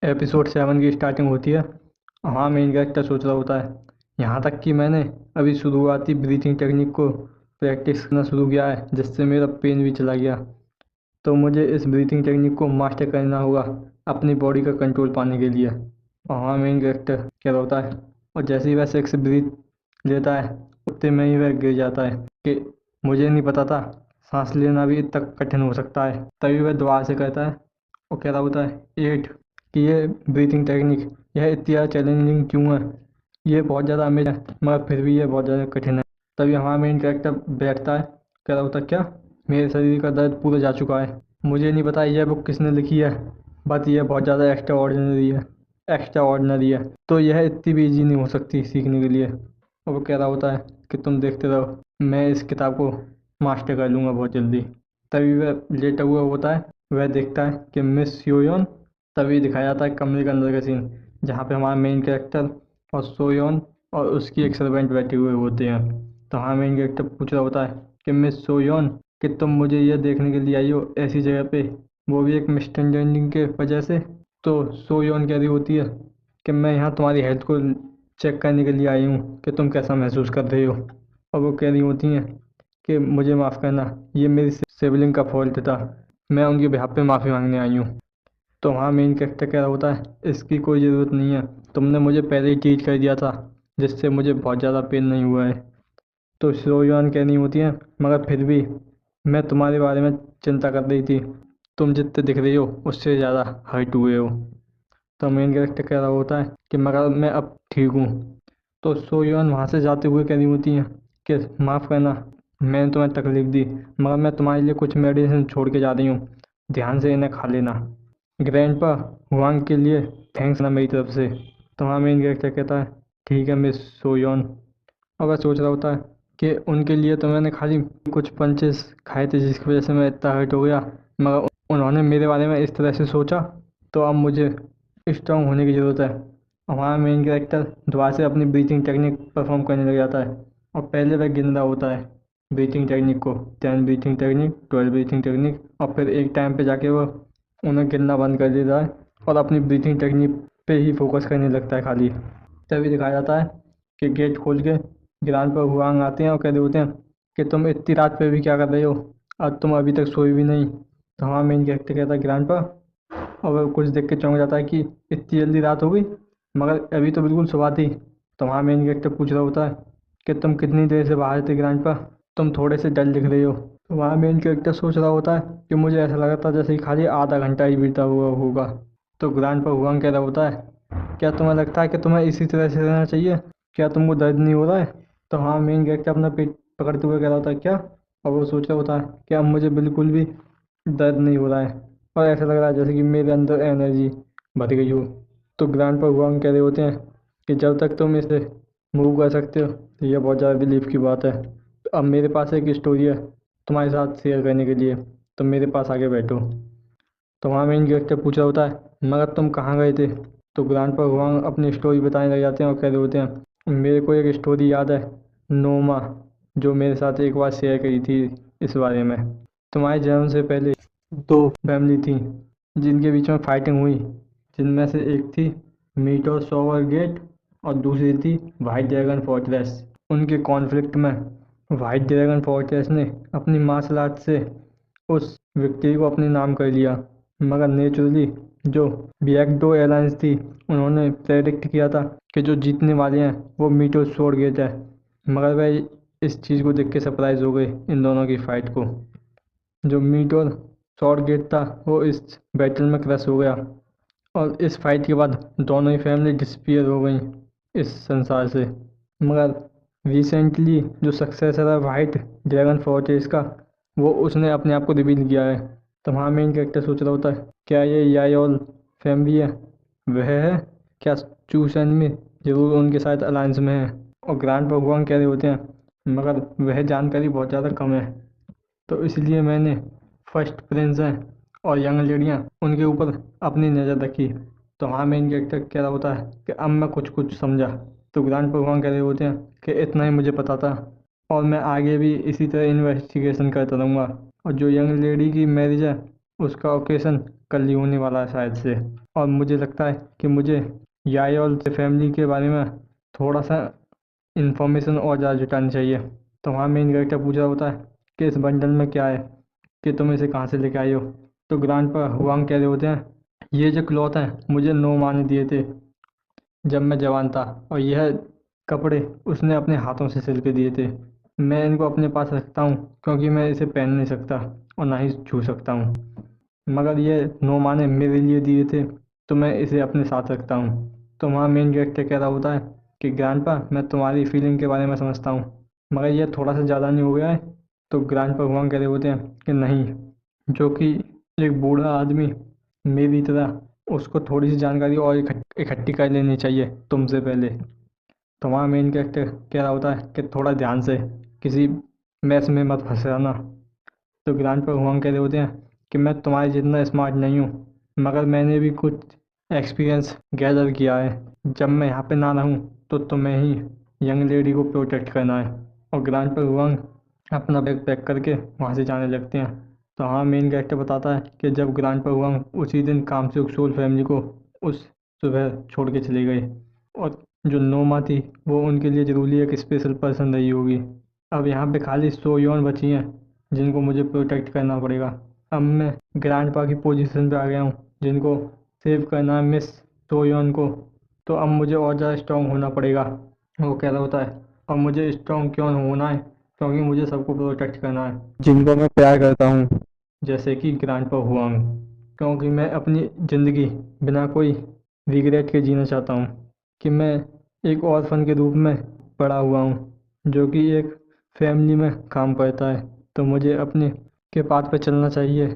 Episode 7 की starting होती है। हाँ, मेन कैरेक्टर सोच रहा होता है यहाँ तक कि मैंने अभी शुरुआती ब्रीथिंग टेक्निक को प्रैक्टिस करना शुरू किया है, जिससे मेरा पेन भी चला गया। तो मुझे इस ब्रीथिंग टेक्निक को मास्टर करना होगा अपनी बॉडी का कंट्रोल पाने के लिए। और हाँ, मेन कैरेक्टर क्या होता है, और जैसे ही वह सिक्स ब्रीथ लेता है उतने में ही वह गिर जाता है कि मुझे नहीं पता था सांस लेना भी इतना कठिन हो सकता है। तभी वह दुआ से कहता है और कह रहा होता है 8 कि ये ब्रीथिंग टेक्निक यह इतनी ज़्यादा चैलेंजिंग क्यों है। ये बहुत ज़्यादा अमेजिंग है मगर फिर भी ये बहुत ज़्यादा कठिन है। तभी हमारा मेन कैरेक्टर बैठता है, कह रहा होता है क्या मेरे शरीर का दर्द पूरा जा चुका है। मुझे नहीं पता यह बुक किसने लिखी है, बट ये बहुत ज़्यादा एक्स्ट्रा ऑर्डिनरी है, एक्स्ट्रा ऑर्डिनरी है। तो यह इतनी भी ईजी नहीं हो सकती सीखने के लिए। और वो कह रहा होता है कि तुम देखते रहो, मैं इस किताब को मास्टर कर लूँगा बहुत जल्दी। तभी वह लेटा हुआ होता है, वह देखता है कि मिस योयोन। तभी दिखाया जाता है कमरे के अंदर का सीन, जहाँ पे हमारा मेन कैरेक्टर और सोयोन और उसकी एक सर्वेंट बैठे हुए होते हैं। तो हमारा मेन कैरेक्टर पूछ रहा होता है कि मिस सोयोन कि तुम मुझे यह देखने के लिए आई हो ऐसी जगह पे, वो भी एक मिसअंडरस्टैंडिंग के वजह से। तो सोयोन कह रही होती है कि मैं यहाँ तुम्हारी हेल्थ को चेक करने के लिए आई हूँ कि तुम कैसा महसूस कर रहे हो। और वो कह रही होती हैं कि मुझे माफ़ करना, ये मेरी सिबलिंग का फॉल्ट था, मैं उनके बिहाफ पे माफ़ी मांगने आई हूँ। तो वहाँ मेन कैरेक्टर कह रहा होता है इसकी कोई ज़रूरत नहीं है, तुमने मुझे पहले ही ट्रीट कर दिया था जिससे मुझे बहुत ज़्यादा पेन नहीं हुआ है। तो श्रोयान कहनी होती है मगर फिर भी मैं तुम्हारे बारे में चिंता कर रही थी, तुम जितने दिख रही हो उससे ज़्यादा हर्ट हुए हो। तो मेन कैरेक्टर कह रहा होता है कि मगर मैं अब ठीक हूँ। तो सोयान वहाँ से जाते हुए कह रही होती हैं कि माफ़ करना, मैंने तुम्हें तकलीफ़ दी, मगर मैं तुम्हारे लिए कुछ मेडिसिन छोड़ के जा रही हूँ, ध्यान से इन्हें खा लेना। ग्रैंडपा हुआंग के लिए थैंक्स ना मेरी तरफ से। तो हाँ, मेन कैरेक्टर कहता है ठीक है मिस सोयोन। और वह सोच रहा होता है कि उनके लिए तो मैंने खाली कुछ पंचेस खाए थे जिसकी वजह से मैं इतना हर्ट हो गया, मगर उन्होंने मेरे बारे में इस तरह से सोचा, तो अब मुझे स्ट्रांग होने की ज़रूरत है। और हमारा मेन कैरेक्टर दोबारा से अपनी ब्रीथिंग टेक्निक परफॉर्म करने लग जाता है। और पहले वह गिन रहा होता है ब्रीथिंग टेक्निक को, 10 ब्रीथिंग टेक्निक, 12 ब्रीथिंग टेक्निक, और फिर एक टाइम पे जाके वो उन्हें गिनना बंद कर देता है और अपनी ब्रीथिंग टेक्निक पे ही फोकस करने लगता है खाली। तभी दिखाया जाता है कि गेट खोल के गिरान पर हुआंग आते हैं और कह रहे होते हैं कि तुम इतनी रात पे भी क्या कर रहे हो, आज तुम अभी तक सोई भी नहीं। तो हमारा मेन कैरेक्टर कहता है गिरान पर, और वह कुछ देख के चौंक जाता है कि इतनी जल्दी रात हो गई, मगर अभी तो बिल्कुल सुबह थी। तो हमारा मेन कैरेक्टर पूछ रहा होता है कि तुम कितनी देर से बाहर थे ग्रांड पर, तुम थोड़े से डल दिख रहे हो। तो वहाँ मेन कैरेक्टर सोच रहा होता है कि मुझे ऐसा लगा था जैसे कि खाली आधा घंटा ही बीता हुआ होगा। तो ग्रांड पर हुआंग कह रहा होता है क्या तुम्हें लगता है कि तुम्हें इसी तरह से रहना चाहिए, क्या तुमको दर्द नहीं हो रहा है। तो हाँ, मेन कैरेक्टर अपना पेट पकड़ते हुए कह रहा होता है क्या, और वो सोच रहा होता है कि अब मुझे बिल्कुल भी दर्द नहीं हो रहा है और ऐसा लग रहा है जैसे कि मेरे अंदर एनर्जी भर गई हो। तो ग्रांड पर हुआंग कह रहे होते हैं कि जब तक तुम इसे मूव कर सकते हो तो यह बहुत ज़्यादा रिलीफ की बात है। तो अब मेरे पास एक स्टोरी है तुम्हारे साथ शेयर करने के लिए, तो मेरे पास आके बैठो। तो वहाँ मेन कैरेक्टर पूछ रहा होता है मगर तुम कहाँ गए थे। तो ग्रांड पर हुआंग अपनी स्टोरी बताने लग जाते हैं और कह रहे होते हैं मेरे को एक स्टोरी याद है, नोमा, जो मेरे साथ एक बार शेयर करी थी इस बारे में। तुम्हारे जन्म से पहले दो फैमिली थी जिनके बीच में फाइटिंग हुई, जिनमें से एक थी मीटो सोवर गेट और दूसरी थी वाइट ड्रैगन फोर्ट्रेस। उनके कॉन्फ्लिक्ट में वाइट ड्रैगन फोर्ट्रेस ने अपनी मार्शल आर्ट से उस व्यक्ति को अपने नाम कर लिया, मगर नेचुरली जो बिएक्डो एयरलाइंस थी उन्होंने प्रेडिक्ट किया था कि जो जीतने वाले हैं वो मीटो सोर गेट है, मगर वह इस चीज़ को देख के सरप्राइज हो गए इन दोनों की फाइट को। जो मीटो शॉर्ट गेट था वो इस बैटल में क्रश हो गया, और इस फाइट के बाद दोनों ही फैमिली डिसपियर हो गई इस संसार से। मगर रिसेंटली जो सक्सेसर है वाइट ड्रैगन फोर्ट्रेस का, वो उसने अपने आप को रिवील किया है। तो वहाँ मेन कैरेक्टर सोच रहा होता है क्या ये यायोल फैमिली है, वह है क्या चूसन में जरूर उनके साथ अलायंस में है। और ग्रांड भगवान कह रहे होते हैं मगर वह जानकारी बहुत ज़्यादा कम है, तो इसलिए मैंने फर्स्ट प्रिंस हैं और यंग लेडियाँ उनके ऊपर अपनी नज़र रखी। तो हाँ, मेन कैरेक्टर कह रहा होता है कि अब मैं कुछ कुछ समझा। तो ग्रांड भगवान कह रहे होते हैं कि इतना ही मुझे पता था और मैं आगे भी इसी तरह इन्वेस्टिगेशन करता रहूँगा। और जो यंग लेडी की मैरिज है उसका ओकेशन कल ही होने वाला है शायद से। और मुझे लगता है कि मुझे यायोल से फैमिली के बारे में थोड़ा सा इन्फॉर्मेशन और ज़्यादा जुटानी चाहिए। तो वहाँ मेन कैरेक्टर पूछ रहा होता है कि इस बंडल में क्या है, कि तुम इसे कहाँ से लेके आई हो। तो ग्रांडपा हुआंग कह रहे होते हैं, ये जो क्लॉथ हैं मुझे नो मा ने दिए थे जब मैं जवान था, और यह कपड़े उसने अपने हाथों से सिल के दिए थे। मैं इनको अपने पास रखता हूँ क्योंकि मैं इसे पहन नहीं सकता और ना ही छू सकता हूँ, मगर ये नोमा ने मेरे लिए दिए थे तो मैं इसे अपने साथ रखता हूँ। तो वहाँ मेन कैरेक्टर कह रहा होता है कि ग्रैंडपा मैं तुम्हारी फीलिंग के बारे में समझता हूँ, मगर ये थोड़ा सा ज़्यादा नहीं हो गया है। तो ग्रैंडपा हुआ कह रहे होते हैं कि नहीं, जो कि एक बूढ़ा आदमी मेरी तरह, उसको थोड़ी सी जानकारी और इकट्ठी कर लेनी चाहिए तुमसे पहले। तो वहाँ मेन कैरेक्टर कह रहा होता है कि थोड़ा ध्यान से किसी मैस में मत फंस जाना। तो ग्रांडपा हुआंग कह रहे होते हैं कि मैं तुम्हारे जितना स्मार्ट नहीं हूँ, मगर मैंने भी कुछ एक्सपीरियंस गैदर किया है। जब मैं यहाँ पे ना रहूँ तो तुम्हें ही यंग लेडी को प्रोटेक्ट करना है। और ग्रांडपा हुआंग अपना बैग पैक करके वहाँ से जाने लगते हैं। तो हाँ मेन कैरेक्टर बताता है कि जब ग्रांडपा हुआंग उसी दिन काम से उक्सोल फैमिली को उस सुबह छोड़ के चले गए, और जो नोमा थी वो उनके लिए ज़रूरी एक स्पेशल पर्सन रही होगी। अब यहाँ पे खाली सोयोन बची हैं जिनको मुझे प्रोटेक्ट करना पड़ेगा। अब मैं ग्रैंडपा की पोजीशन पे आ गया हूँ जिनको सेव करना है मिस सोयोन को। तो अब मुझे और ज़्यादा स्ट्रांग होना पड़ेगा। वो कह रहा होता है, और मुझे स्ट्रांग क्यों होना है, क्योंकि मुझे सबको प्रोटेक्ट करना है जिनको मैं प्यार करता हूँ, जैसे कि ग्रैंडपा हुआंग। क्योंकि मैं अपनी ज़िंदगी बिना कोई रिग्रेट के जीना चाहता हूँ, कि मैं एक ऑर्फन के रूप में पड़ा हुआ हूँ जो कि एक फैमिली में काम करता है। तो मुझे अपने के पाथ पे चलना चाहिए।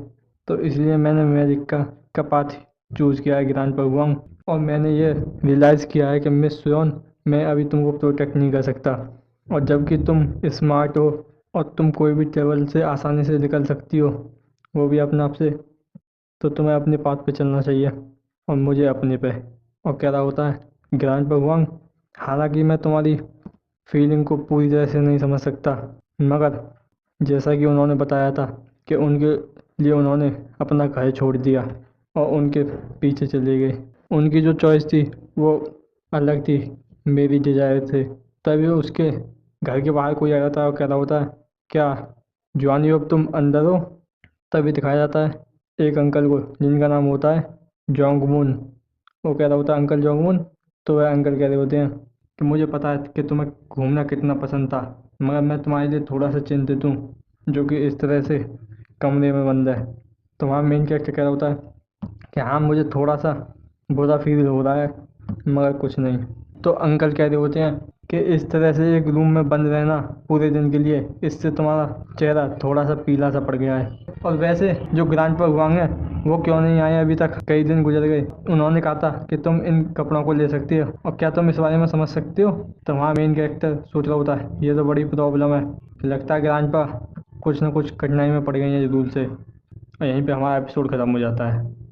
तो इसलिए मैंने मैजिक का पाथ चूज़ किया है ग्रैंडपा हुआंग। और मैंने ये रियलाइज़ किया है कि मिस सुयोन मैं अभी तुमको प्रोटेक्ट नहीं कर सकता, और जबकि तुम स्मार्ट हो और तुम कोई भी ट्रेवल से आसानी से निकल सकती हो, वो भी अपने आप से। तो तुम्हें अपने पाथ पे चलना चाहिए और मुझे अपने पे। और कह रहा होता है ग्रैंडपा हुआंग, हालांकि मैं तुम्हारी फीलिंग को पूरी तरह से नहीं समझ सकता, मगर जैसा कि उन्होंने बताया था कि उनके लिए उन्होंने अपना घर छोड़ दिया और उनके पीछे चले गए। उनकी जो चॉइस थी वो अलग थी मेरी डिजायर से। तभी उसके घर के बाहर कोई आ जाता है और कह रहा होता है, क्या जवानी अब तुम अंदर हो। तभी दिखाया जाता है एक अंकल को जिनका नाम होता है जोंगमुन। वो कह रहा होता है अंकल जोंगमुन। तो वह अंकल कह रहे होते हैं कि मुझे पता है कि तुम्हें घूमना कितना पसंद था, मगर मैं तुम्हारे लिए थोड़ा सा चिंतित हूँ जो कि इस तरह से कमरे में बंद है। तो वहाँ मेन कैरेक्टर कह रहा होता है कि हाँ मुझे थोड़ा सा बुरा फील हो रहा है, मगर कुछ नहीं। तो अंकल कह रहे होते हैं कि इस तरह से एक रूम में बंद रहना पूरे दिन के लिए, इससे तुम्हारा चेहरा थोड़ा सा पीला सा पड़ गया है। और वैसे जो ग्रांडपा हुआंग है वो क्यों नहीं आए अभी तक, कई दिन गुजर गए। उन्होंने कहा था कि तुम इन कपड़ों को ले सकती हो, और क्या तुम इस बारे में समझ सकते हो। तो वहाँ मेन कैरेक्टर सोच रहा होता है ये तो बड़ी प्रॉब्लम है, लगता है ग्रांडपा कुछ ना कुछ कठिनाई में पड़ गई है रूल से। और यहीं पे हमारा एपिसोड ख़त्म हो जाता है।